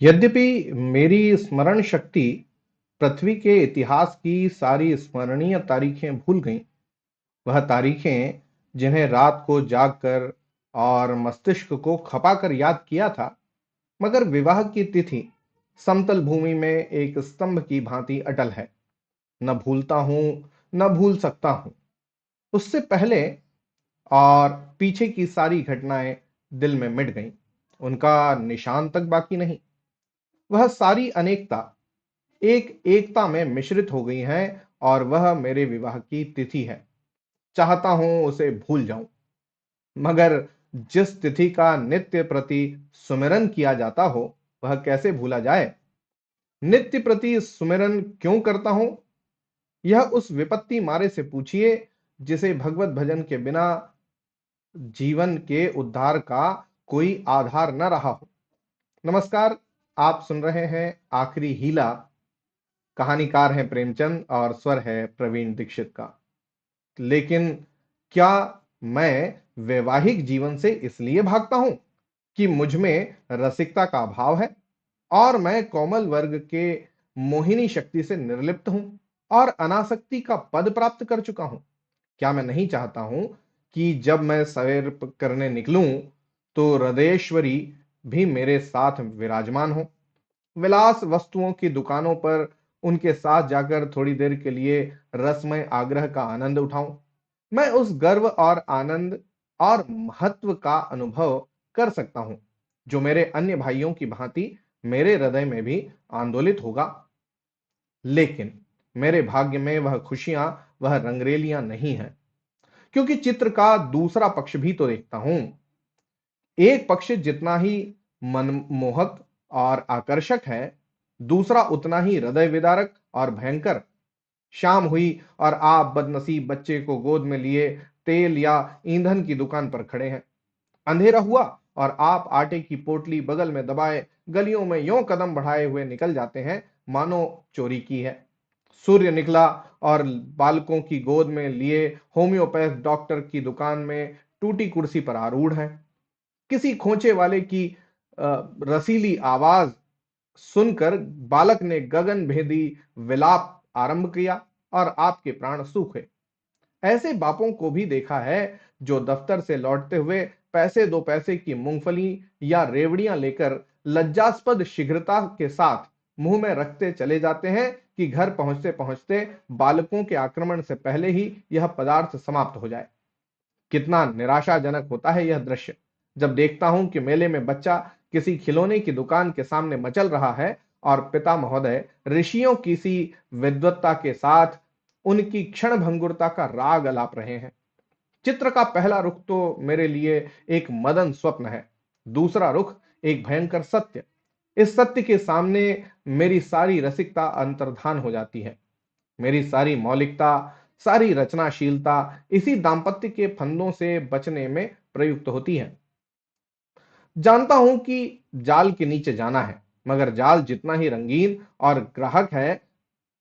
यद्यपि मेरी स्मरण शक्ति पृथ्वी के इतिहास की सारी स्मरणीय तारीखें भूल गईं, वह तारीखें जिन्हें रात को जागकर और मस्तिष्क को खपाकर याद किया था, मगर विवाह की तिथि समतल भूमि में एक स्तंभ की भांति अटल है। न भूलता हूं, न भूल सकता हूं। उससे पहले और पीछे की सारी घटनाएं दिल में मिट गईं, उनका निशान तक बाकी नहीं। वह सारी अनेकता एक एकता में मिश्रित हो गई है और वह मेरे विवाह की तिथि है। चाहता हूं उसे भूल जाऊं, मगर जिस तिथि का नित्य प्रति सुमिरन किया जाता हो, वह कैसे भूला जाए। नित्य प्रति सुमिरन क्यों करता हूं, यह उस विपत्ति मारे से पूछिए जिसे भगवत भजन के बिना जीवन के उद्धार का कोई आधार न रहा हो। नमस्कार, आप सुन रहे हैं आखिरी हीला। कहानीकार हैं प्रेमचंद और स्वर है प्रवीण दीक्षित का। लेकिन क्या मैं वैवाहिक जीवन से इसलिए भागता हूं कि मुझ में रसिकता का अभाव है और मैं कोमल वर्ग के मोहिनी शक्ति से निर्लिप्त हूं और अनासक्ति का पद प्राप्त कर चुका हूं? क्या मैं नहीं चाहता हूं कि जब मैं सैर करने निकलूं तो हृदयेश्वरी भी मेरे साथ विराजमान हो? विलास वस्तुओं की दुकानों पर उनके साथ जाकर थोड़ी देर के लिए रसमय आग्रह का आनंद उठाऊं। मैं उस गर्व और आनंद और महत्व का अनुभव कर सकता हूं जो मेरे अन्य भाइयों की भांति मेरे हृदय में भी आंदोलित होगा। लेकिन मेरे भाग्य में वह खुशियां, वह रंगरेलियां नहीं है, क्योंकि चित्र का दूसरा पक्ष भी तो देखता हूं। एक पक्ष जितना ही मनमोहक और आकर्षक है, दूसरा उतना ही हृदय विदारक और भयंकर। शाम हुई और आप बदनसीब बच्चे को गोद में लिए तेल या ईंधन की दुकान पर खड़े हैं। अंधेरा हुआ और आप आटे की पोटली बगल में दबाए गलियों में यों कदम बढ़ाए हुए निकल जाते हैं मानो चोरी की है। सूर्य निकला और बालकों की गोद में लिए होम्योपैथ डॉक्टर की दुकान में टूटी कुर्सी पर आरूढ़ है। किसी खोचे वाले की रसीली आवाज सुनकर बालक ने गगन भेदी विलाप आरंभ किया और आपके प्राण सूखे। ऐसे बापों को भी देखा है जो दफ्तर से लौटते हुए पैसे दो पैसे की मूंगफली या रेवड़ियां लेकर लज्जास्पद शीघ्रता के साथ मुंह में रखते चले जाते हैं कि घर पहुंचते पहुंचते बालकों के आक्रमण से पहले ही यह पदार्थ समाप्त हो जाए। कितना निराशाजनक होता है यह दृश्य जब देखता हूं कि मेले में बच्चा किसी खिलौने की दुकान के सामने मचल रहा है और पिता महोदय ऋषियों की सी विद्वत्ता के साथ उनकी क्षण भंगुरता का राग अलाप रहे हैं। चित्र का पहला रुख तो मेरे लिए एक मदन स्वप्न है, दूसरा रुख एक भयंकर सत्य। इस सत्य के सामने मेरी सारी रसिकता अंतर्धान हो जाती है। मेरी सारी मौलिकता, सारी रचनाशीलता इसी दांपत्य के फंदों से बचने में प्रयुक्त होती है। जानता हूं कि जाल के नीचे जाना है, मगर जाल जितना ही रंगीन और ग्राहक है,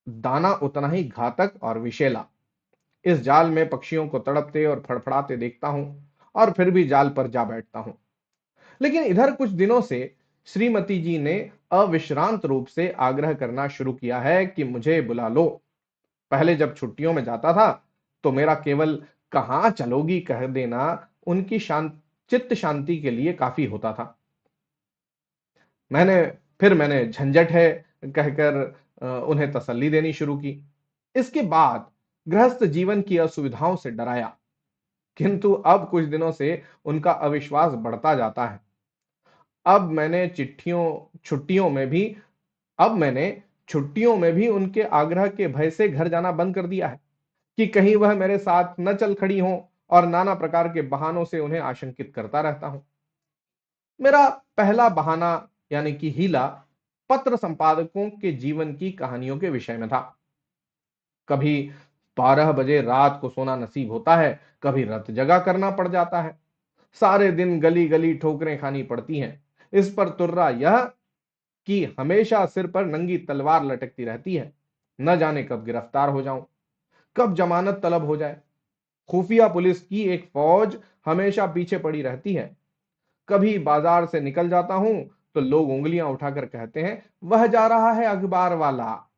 दाना उतना ही घातक और विषैला। इस जाल में पक्षियों को तड़पते और फड़फड़ाते देखता हूं और फिर भी जाल पर जा बैठता हूं। लेकिन इधर कुछ दिनों से श्रीमती जी ने अविश्रांत रूप से आग्रह करना शुरू किया है कि मुझे बुला लो। पहले जब छुट्टियों में जाता था तो मेरा केवल कहां चलोगी कह देना उनकी चित्त शांति के लिए काफी होता था। मैंने झंझट है कहकर उन्हें तसल्ली देनी शुरू की। इसके बाद गृहस्थ जीवन की असुविधाओं से डराया, किंतु अब कुछ दिनों से उनका अविश्वास बढ़ता जाता है। अब मैंने छुट्टियों में भी अब मैंने छुट्टियों में भी उनके आग्रह के भय से घर जाना बंद कर दिया है कि कहीं वह मेरे साथ न चल खड़ी हों, और नाना प्रकार के बहानों से उन्हें आशंकित करता रहता हूं। मेरा पहला बहाना यानी कि हीला पत्र संपादकों के जीवन की कहानियों के विषय में था। कभी 12 बजे रात को सोना नसीब होता है, कभी रात जगा करना पड़ जाता है। सारे दिन गली गली ठोकरें खानी पड़ती हैं। इस पर तुर्रा यह कि हमेशा सिर पर नंगी तलवार लटकती रहती है। न जाने कब गिरफ्तार हो जाऊं, कब जमानत तलब हो जाए। खुफिया पुलिस की एक फौज हमेशा पीछे पड़ी रहती है। कभी बाजार से निकल जाता हूं तो लोग उंगलियां उठाकर कहते हैं, वह जा रहा है अखबार वाला।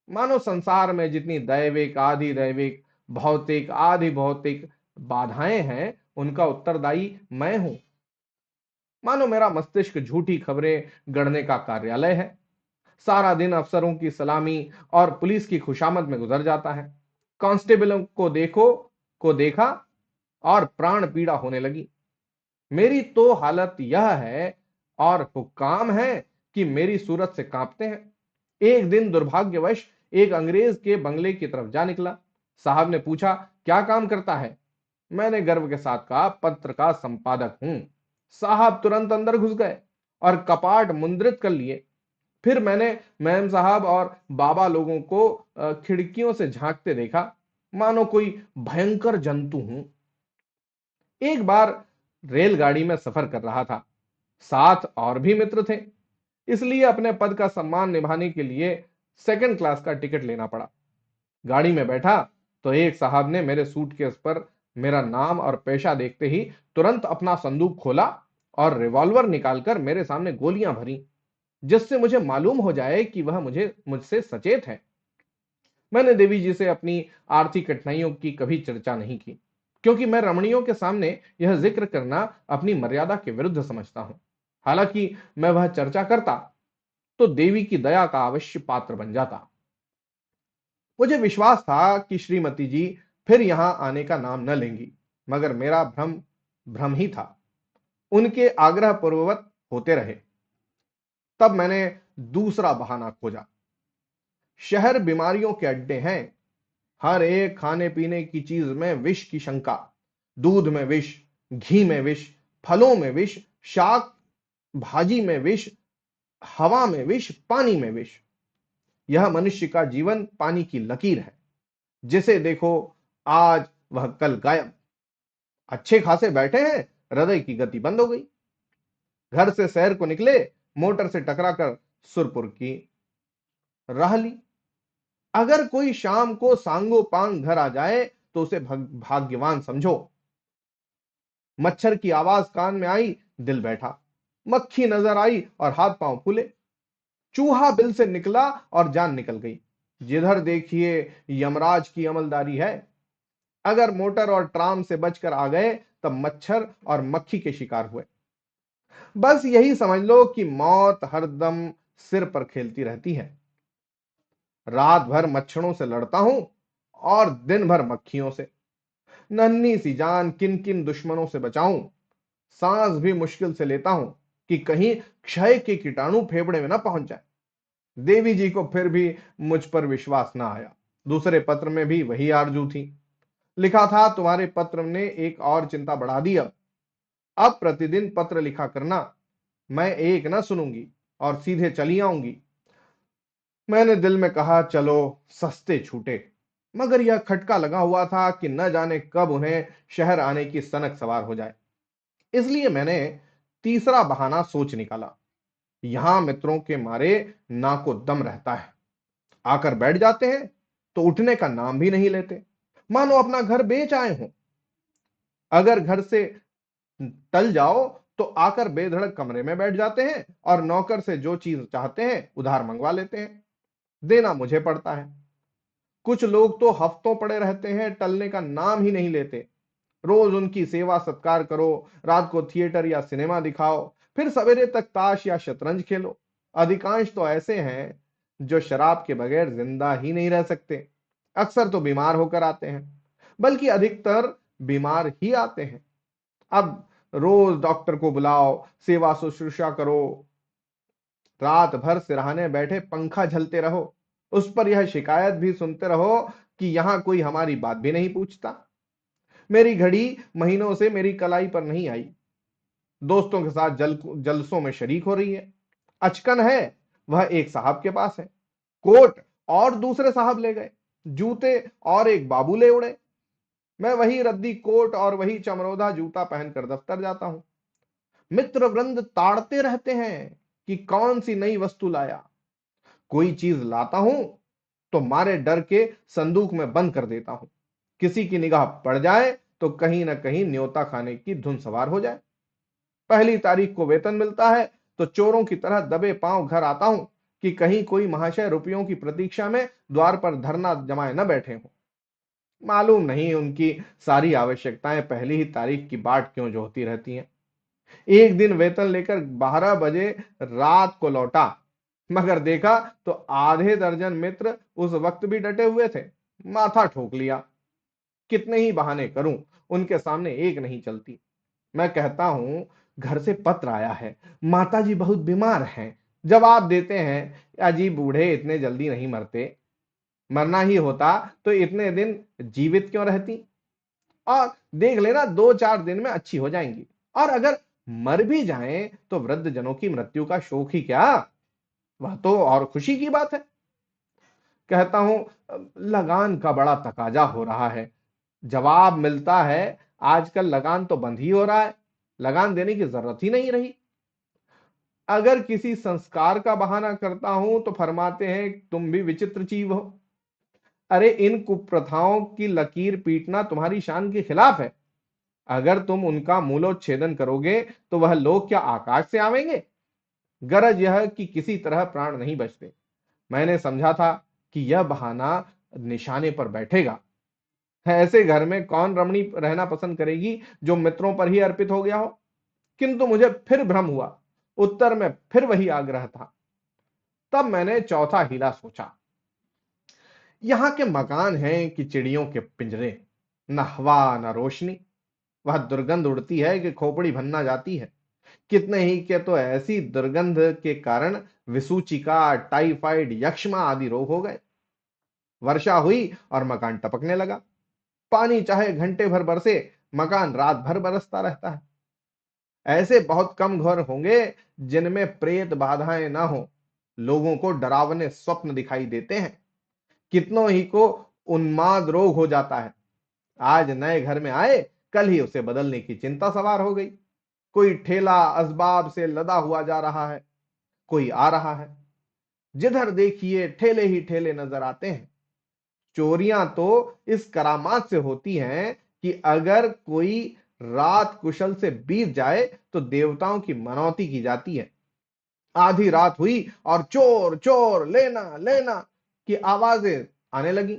मानो संसार में जितनी दैविक, आधि दैविक, भौतिक, आधि भौतिक बाधाएं हैं, उनका उत्तरदायी मैं हूं। मानो मेरा मस्तिष्क झूठी खबरें गढ़ने का कार्यालय है। सारा दिन अफसरों की सलामी और पुलिस की खुशामद में गुजर जाता है। कांस्टेबलों को देखा और प्राण पीड़ा होने लगी। मेरी तो हालत यह है और हुक्काम है कि मेरी सूरत से कांपते हैं। एक दिन दुर्भाग्यवश एक अंग्रेज के बंगले की तरफ जा निकला। साहब ने पूछा, क्या काम करता है? मैंने गर्व के साथ कहा, पत्र का संपादक हूं। साहब तुरंत अंदर घुस गए और कपाट मुद्रित कर लिए। फिर मैंने मैम साहब और बाबा लोगों को खिड़कियों से झांकते देखा, मानो कोई भयंकर जंतु हूं। एक बार रेलगाड़ी में सफर कर रहा था। साथ और भी मित्र थे, इसलिए अपने पद का सम्मान निभाने के लिए सेकंड क्लास का टिकट लेना पड़ा। गाड़ी में बैठा तो एक साहब ने मेरे सूटकेस पर मेरा नाम और पेशा देखते ही तुरंत अपना संदूक खोला और रिवॉल्वर निकालकर मेरे सामने गोलियां भरी, जिससे मुझे मालूम हो जाए कि वह मुझसे सचेत है। मैंने देवी जी से अपनी आर्थिक कठिनाइयों की कभी चर्चा नहीं की, क्योंकि मैं रमणियों के सामने यह जिक्र करना अपनी मर्यादा के विरुद्ध समझता हूं। हालांकि मैं वह चर्चा करता तो देवी की दया का अवश्य पात्र बन जाता। मुझे विश्वास था कि श्रीमती जी फिर यहां आने का नाम न लेंगी, मगर मेरा भ्रम भ्रम ही था। उनके आग्रह पूर्ववत होते रहे। तब मैंने दूसरा बहाना खोजा। शहर बीमारियों के अड्डे हैं। हर एक खाने पीने की चीज में विष की शंका। दूध में विष, घी में विष, फलों में विष, शाक भाजी में विष, हवा में विष, पानी में विष। यह मनुष्य का जीवन पानी की लकीर है। जिसे देखो आज वह कल गायब। अच्छे खासे बैठे हैं, हृदय की गति बंद हो गई। घर से शहर को निकले, मोटर से टकराकर सुरपुर की राह ली। अगर कोई शाम को सांगो पांग घर आ जाए तो उसे भाग्यवान समझो। मच्छर की आवाज कान में आई, दिल बैठा। मक्खी नजर आई और हाथ पांव फूले। चूहा बिल से निकला और जान निकल गई। जिधर देखिए यमराज की अमलदारी है। अगर मोटर और ट्राम से बचकर आ गए तब मच्छर और मक्खी के शिकार हुए। बस यही समझ लो कि मौत हरदम सिर पर खेलती रहती है। रात भर मच्छरों से लड़ता हूं और दिन भर मक्खियों से। नन्ही सी जान किन किन दुश्मनों से बचाऊं। सांस भी मुश्किल से लेता हूं कि कहीं क्षय के कीटाणु फेफड़े में न पहुंच जाए। देवी जी को फिर भी मुझ पर विश्वास न आया। दूसरे पत्र में भी वही आरजू थी। लिखा था, तुम्हारे पत्र ने एक और चिंता बढ़ा दी। अब प्रतिदिन पत्र लिखा करना। मैं एक न सुनूंगी और सीधे चली आऊंगी। मैंने दिल में कहा, चलो सस्ते छूटे। मगर यह खटका लगा हुआ था कि न जाने कब उन्हें शहर आने की सनक सवार हो जाए। इसलिए मैंने तीसरा बहाना सोच निकाला। यहां मित्रों के मारे नाको दम रहता है। आकर बैठ जाते हैं तो उठने का नाम भी नहीं लेते, मानो अपना घर बेच आए हों। अगर घर से टल जाओ तो आकर बेधड़क कमरे में बैठ जाते हैं और नौकर से जो चीज चाहते हैं उधार मंगवा लेते हैं। देना मुझे पड़ता है। कुछ लोग तो हफ्तों पड़े रहते हैं, टलने का नाम ही नहीं लेते। रोज उनकी सेवा सत्कार करो, रात को थिएटर या सिनेमा दिखाओ, फिर सवेरे तक ताश या शतरंज खेलो। अधिकांश तो ऐसे हैं जो शराब के बगैर जिंदा ही नहीं रह सकते। अक्सर तो बीमार होकर आते हैं, बल्कि अधिकतर बीमार ही आते हैं। अब रोज डॉक्टर को बुलाओ, सेवा शुश्रूषा करो, रात भर सिरहाने बैठे पंखा झलते रहो, उस पर यह शिकायत भी सुनते रहो कि यहां कोई हमारी बात भी नहीं पूछता। मेरी घड़ी महीनों से मेरी कलाई पर नहीं आई। दोस्तों के साथ जलसों में शरीक हो रही है। अचकन है, वह एक साहब के पास है। कोट और दूसरे साहब ले गए, जूते और एक बाबू ले उड़े। मैं वही रद्दी कोट और वही चमरोधा जूता पहनकर दफ्तर जाता हूं। मित्र वृंद ताड़ते रहते हैं कि कौन सी नई वस्तु लाया। कोई चीज लाता हूं तो मारे डर के संदूक में बंद कर देता हूं। किसी की निगाह पड़ जाए तो कहीं ना कहीं न्योता खाने की धुन सवार हो जाए। पहली तारीख को वेतन मिलता है तो चोरों की तरह दबे पांव घर आता हूं कि कहीं कोई महाशय रुपयों की प्रतीक्षा में द्वार पर धरना जमाए न बैठे हों। मालूम नहीं उनकी सारी आवश्यकताएं पहली ही तारीख की बाट क्यों जोहती रहती हैं। एक दिन वेतन लेकर 12 बजे रात को लौटा, मगर देखा तो आधे दर्जन मित्र उस वक्त भी डटे हुए थे। माथा ठोक लिया। कितने ही बहाने करूं, उनके सामने एक नहीं चलती। मैं कहता हूं घर से पत्र आया है, माताजी बहुत बीमार हैं। जवाब देते हैं अजी बूढ़े इतने जल्दी नहीं मरते, मरना ही होता तो इतने दिन जीवित क्यों रहती, और देख लेना 2-4 दिन में अच्छी हो जाएंगी। और अगर मर भी जाएं तो वृद्ध जनों की मृत्यु का शोक ही क्या, वह तो और खुशी की बात है। कहता हूं लगान का बड़ा तकाजा हो रहा है। जवाब मिलता है आजकल लगान तो बंद ही हो रहा है, लगान देने की जरूरत ही नहीं रही। अगर किसी संस्कार का बहाना करता हूं तो फरमाते हैं तुम भी विचित्र जीव हो। अरे इन कुप्रथाओं की लकीर पीटना तुम्हारी शान के खिलाफ है। अगर तुम उनका मूलोच्छेदन करोगे तो वह लोग क्या आकाश से आवेंगे। गरज यह कि किसी तरह प्राण नहीं बचते। मैंने समझा था कि यह बहाना निशाने पर बैठेगा। ऐसे घर में कौन रमणी रहना पसंद करेगी जो मित्रों पर ही अर्पित हो गया हो। किंतु मुझे फिर भ्रम हुआ। उत्तर में फिर वही आग्रह था। तब मैंने चौथा हीला सोचा। यहाँ के मकान हैं कि चिड़ियों के पिंजरे, न हवा न रोशनी। वह दुर्गंध उड़ती है कि खोपड़ी भन्ना जाती है। कितने ही के तो ऐसी दुर्गंध के कारण विसूचिका, टाइफाइड, यक्ष्मा आदि रोग हो गए। वर्षा हुई और मकान टपकने लगा। पानी चाहे घंटे भर बरसे, मकान रात भर बरसता रहता है। ऐसे बहुत कम घर होंगे जिनमें प्रेत बाधाएं ना हो। लोगों को डरावने स्वप्न दिखाई देते हैं। कितनों ही को उन्माद रोग हो जाता है। आज नए घर में आए, कल ही उसे बदलने की चिंता सवार हो गई। कोई ठेला असबाब से लदा हुआ जा रहा है, कोई आ रहा है। जिधर देखिए ठेले ही ठेले नजर आते हैं। चोरियां तो इस करामात से होती हैं कि अगर कोई रात कुशल से बीत जाए तो देवताओं की मनौती की जाती है। आधी रात हुई और चोर चोर लेना लेना की आवाजें आने लगी।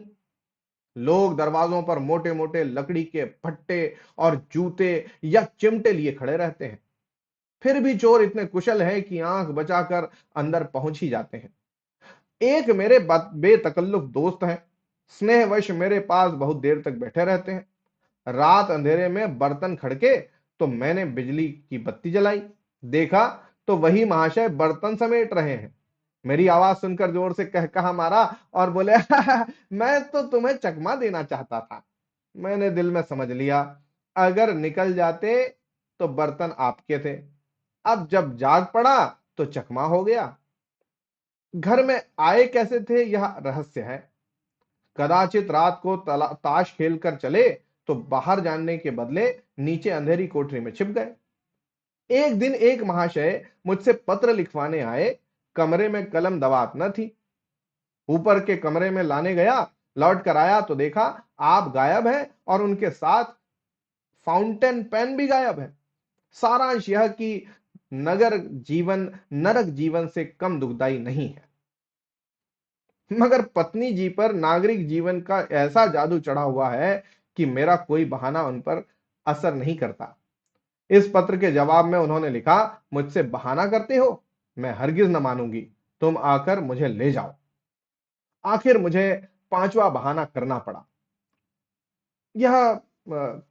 लोग दरवाजों पर मोटे मोटे लकड़ी के फट्टे और जूते या चिमटे लिए खड़े रहते हैं। फिर भी चोर इतने कुशल हैं कि आंख बचाकर अंदर पहुंच ही जाते हैं। एक मेरे बेतकल्लुफ दोस्त हैं, स्नेहवश मेरे पास बहुत देर तक बैठे रहते हैं। रात अंधेरे में बर्तन खड़के तो मैंने बिजली की बत्ती जलाई। देखा तो वही महाशय बर्तन समेट रहे हैं। मेरी आवाज सुनकर जोर से कह कहा मारा और बोले मैं तो तुम्हें चकमा देना चाहता था। मैंने दिल में समझ लिया अगर निकल जाते तो बर्तन आपके थे। अब जब जाग पड़ा तो चकमा हो गया। घर में आए कैसे थे यह रहस्य है। कदाचित रात को ताश खेल कर चले तो बाहर जानने के बदले नीचे अंधेरी कोठरी में छिप गए। एक दिन एक महाशय मुझसे पत्र लिखवाने आए। कमरे में कलम दवात न थी। ऊपर के कमरे में लाने गया, लौट कर आया तो देखा आप गायब हैं और उनके साथ फाउंटेन पेन भी गायब है। सारांश यह कि नगर जीवन नरक जीवन से कम दुखदाई नहीं है। मगर पत्नी जी पर नागरिक जीवन का ऐसा जादू चढ़ा हुआ है कि मेरा कोई बहाना उन पर असर नहीं करता। इस पत्र के जवाब में उन्होंने लिखा, मुझसे बहाना करते हो, मैं हरगिज न मानूंगी। तुम आकर मुझे ले जाओ। आखिर मुझे पांचवा बहाना करना पड़ा। यह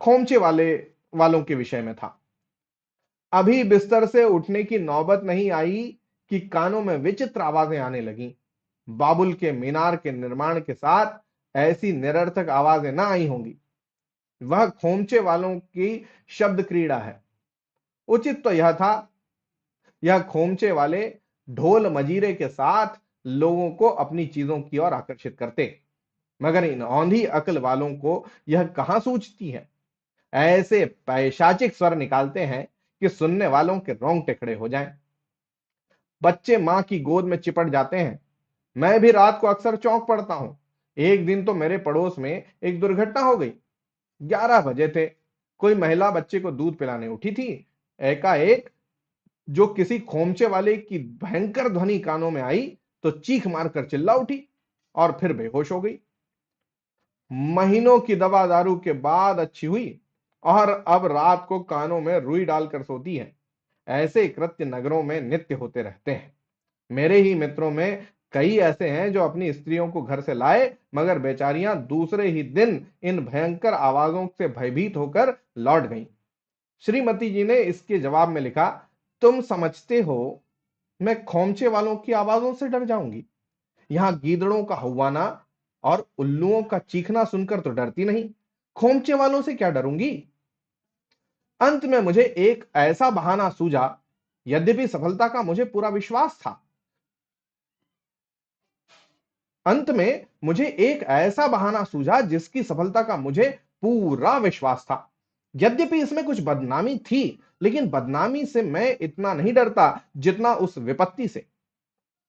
खोमचे वालों के विषय में था। अभी बिस्तर से उठने की नौबत नहीं आई कि कानों में विचित्र आवाजें आने लगी। बाबुल के मीनार के निर्माण के साथ ऐसी निरर्थक आवाजें ना आई होंगी। वह खोमचे वालों की शब्द क्रीड़ा है। उचित तो यह था, यह खोमचे वाले ढोल मजीरे के साथ लोगों को अपनी चीजों की ओर आकर्षित करते। मगर इन औंधी अकल वालों को यह कहां सूझती है। ऐसे पैशाचिक स्वर निकालते हैं कि सुनने वालों के रोंगटे खड़े हो जाएं। बच्चे मां की गोद में चिपट जाते हैं। मैं भी रात को अक्सर चौंक पड़ता हूं एक दिन तो मेरे पड़ोस में एक दुर्घटना हो गई। 11 बजे थे। कोई महिला बच्चे को दूध पिलाने उठी थी। एकाएक जो किसी खोमचे वाले की भयंकर ध्वनि कानों में आई तो चीख मारकर चिल्ला उठी और फिर बेहोश हो गई। महीनों की दवा दारू के बाद अच्छी हुई और अब रात को कानों में रुई डालकर सोती है। ऐसे कृत्य नगरों में नित्य होते रहते हैं। मेरे ही मित्रों में कई ऐसे हैं जो अपनी स्त्रियों को घर से लाए, मगर बेचारियां दूसरे ही दिन इन भयंकर आवाजों से भयभीत होकर लौट गईं। श्रीमती जी ने इसके जवाब में लिखा, तुम समझते हो मैं खोमचे वालों की आवाजों से डर जाऊंगी? यहां गीदड़ों का हुआना और उल्लुओं का चीखना सुनकर तो डरती नहीं, खोमचे वालों से क्या डरूंगी? अंत में मुझे एक ऐसा बहाना सूझा, यद्यपि सफलता का मुझे पूरा विश्वास था। अंत में मुझे एक ऐसा बहाना सूझा जिसकी सफलता का मुझे पूरा विश्वास था। यद्यपि इसमें कुछ बदनामी थी, लेकिन बदनामी से मैं इतना नहीं डरता जितना उस विपत्ति से।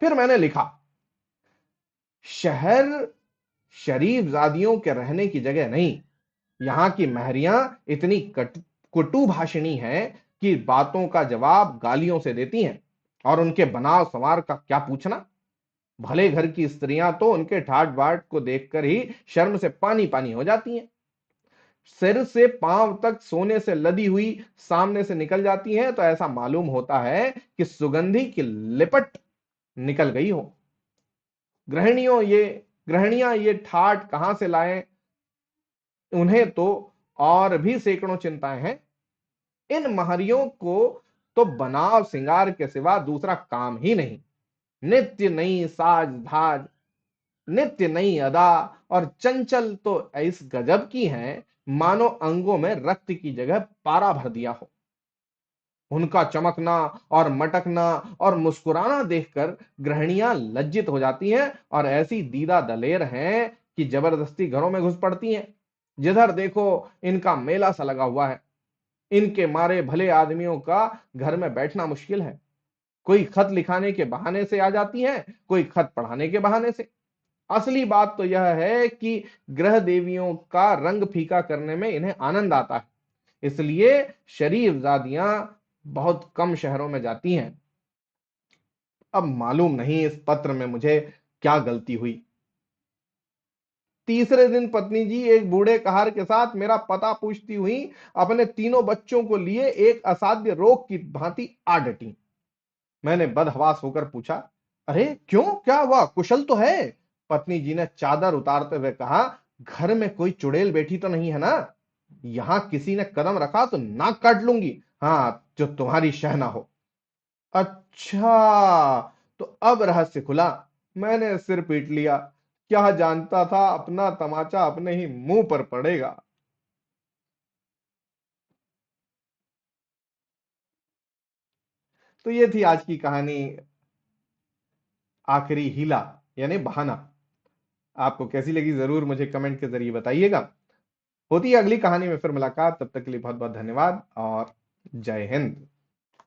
फिर मैंने लिखा, शहर शरीफजादियों के रहने की जगह नहीं। यहाँ की महरियां इतनी कुटु भाषिणी हैं कि बातों का जवाब गालियों से देती हैं, और उनके बनाव संवार का क्या पूछना। भले घर की स्त्रियां तो उनके ठाट बाट को देखकर ही शर्म से पानी पानी हो जाती हैं। सिर से पांव तक सोने से लदी हुई सामने से निकल जाती हैं तो ऐसा मालूम होता है कि सुगंधी की लिपट निकल गई हो। गृहिणियों ये गृहिणियां ये ठाट कहां से लाएं? उन्हें तो और भी सैकड़ों चिंताएं हैं। इन महरियों को तो बनाव सिंगार के सिवा दूसरा काम ही नहीं। नित्य नई साज धाज, नित्य नई अदा और चंचल तो इस गजब की हैं, मानो अंगों में रक्त की जगह पारा भर दिया हो। उनका चमकना और मटकना और मुस्कुराना देखकर गृहिणियां लज्जित हो जाती हैं और ऐसी दीदा दलेर हैं कि जबरदस्ती घरों में घुस पड़ती हैं। जिधर देखो इनका मेला सा लगा हुआ है। इनके मारे भले आदमियों का घर में बैठना मुश्किल है। कोई खत लिखाने के बहाने से आ जाती हैं, कोई खत पढ़ाने के बहाने से। असली बात तो यह है कि ग्रह देवियों का रंग फीका करने में इन्हें आनंद आता है। इसलिए शरीफजादियां बहुत कम शहरों में जाती हैं। अब मालूम नहीं इस पत्र में मुझे क्या गलती हुई। तीसरे दिन पत्नी जी एक बूढ़े कहार के साथ मेरा पता पूछती हुई अपने तीनों बच्चों को लिए एक असाध्य रोग की भांति आ डटी। मैंने बदहवास होकर पूछा, अरे क्यों, क्या हुआ, कुशल तो है? पत्नी जी ने चादर उतारते हुए कहा, घर में कोई चुड़ैल बैठी तो नहीं है ना? यहां किसी ने कदम रखा तो नाक काट लूंगी। हाँ, जो तुम्हारी शह ना हो। अच्छा, तो अब रहस्य खुला। मैंने सिर पीट लिया। क्या जानता था अपना तमाचा अपने ही मुंह पर पड़ेगा। तो ये थी आज की कहानी, आखिरी हीला यानी बहाना। आपको कैसी लगी जरूर मुझे कमेंट के जरिए बताइएगा। होती है अगली कहानी में फिर मुलाकात, तब तक के लिए बहुत बहुत धन्यवाद और जय हिंद।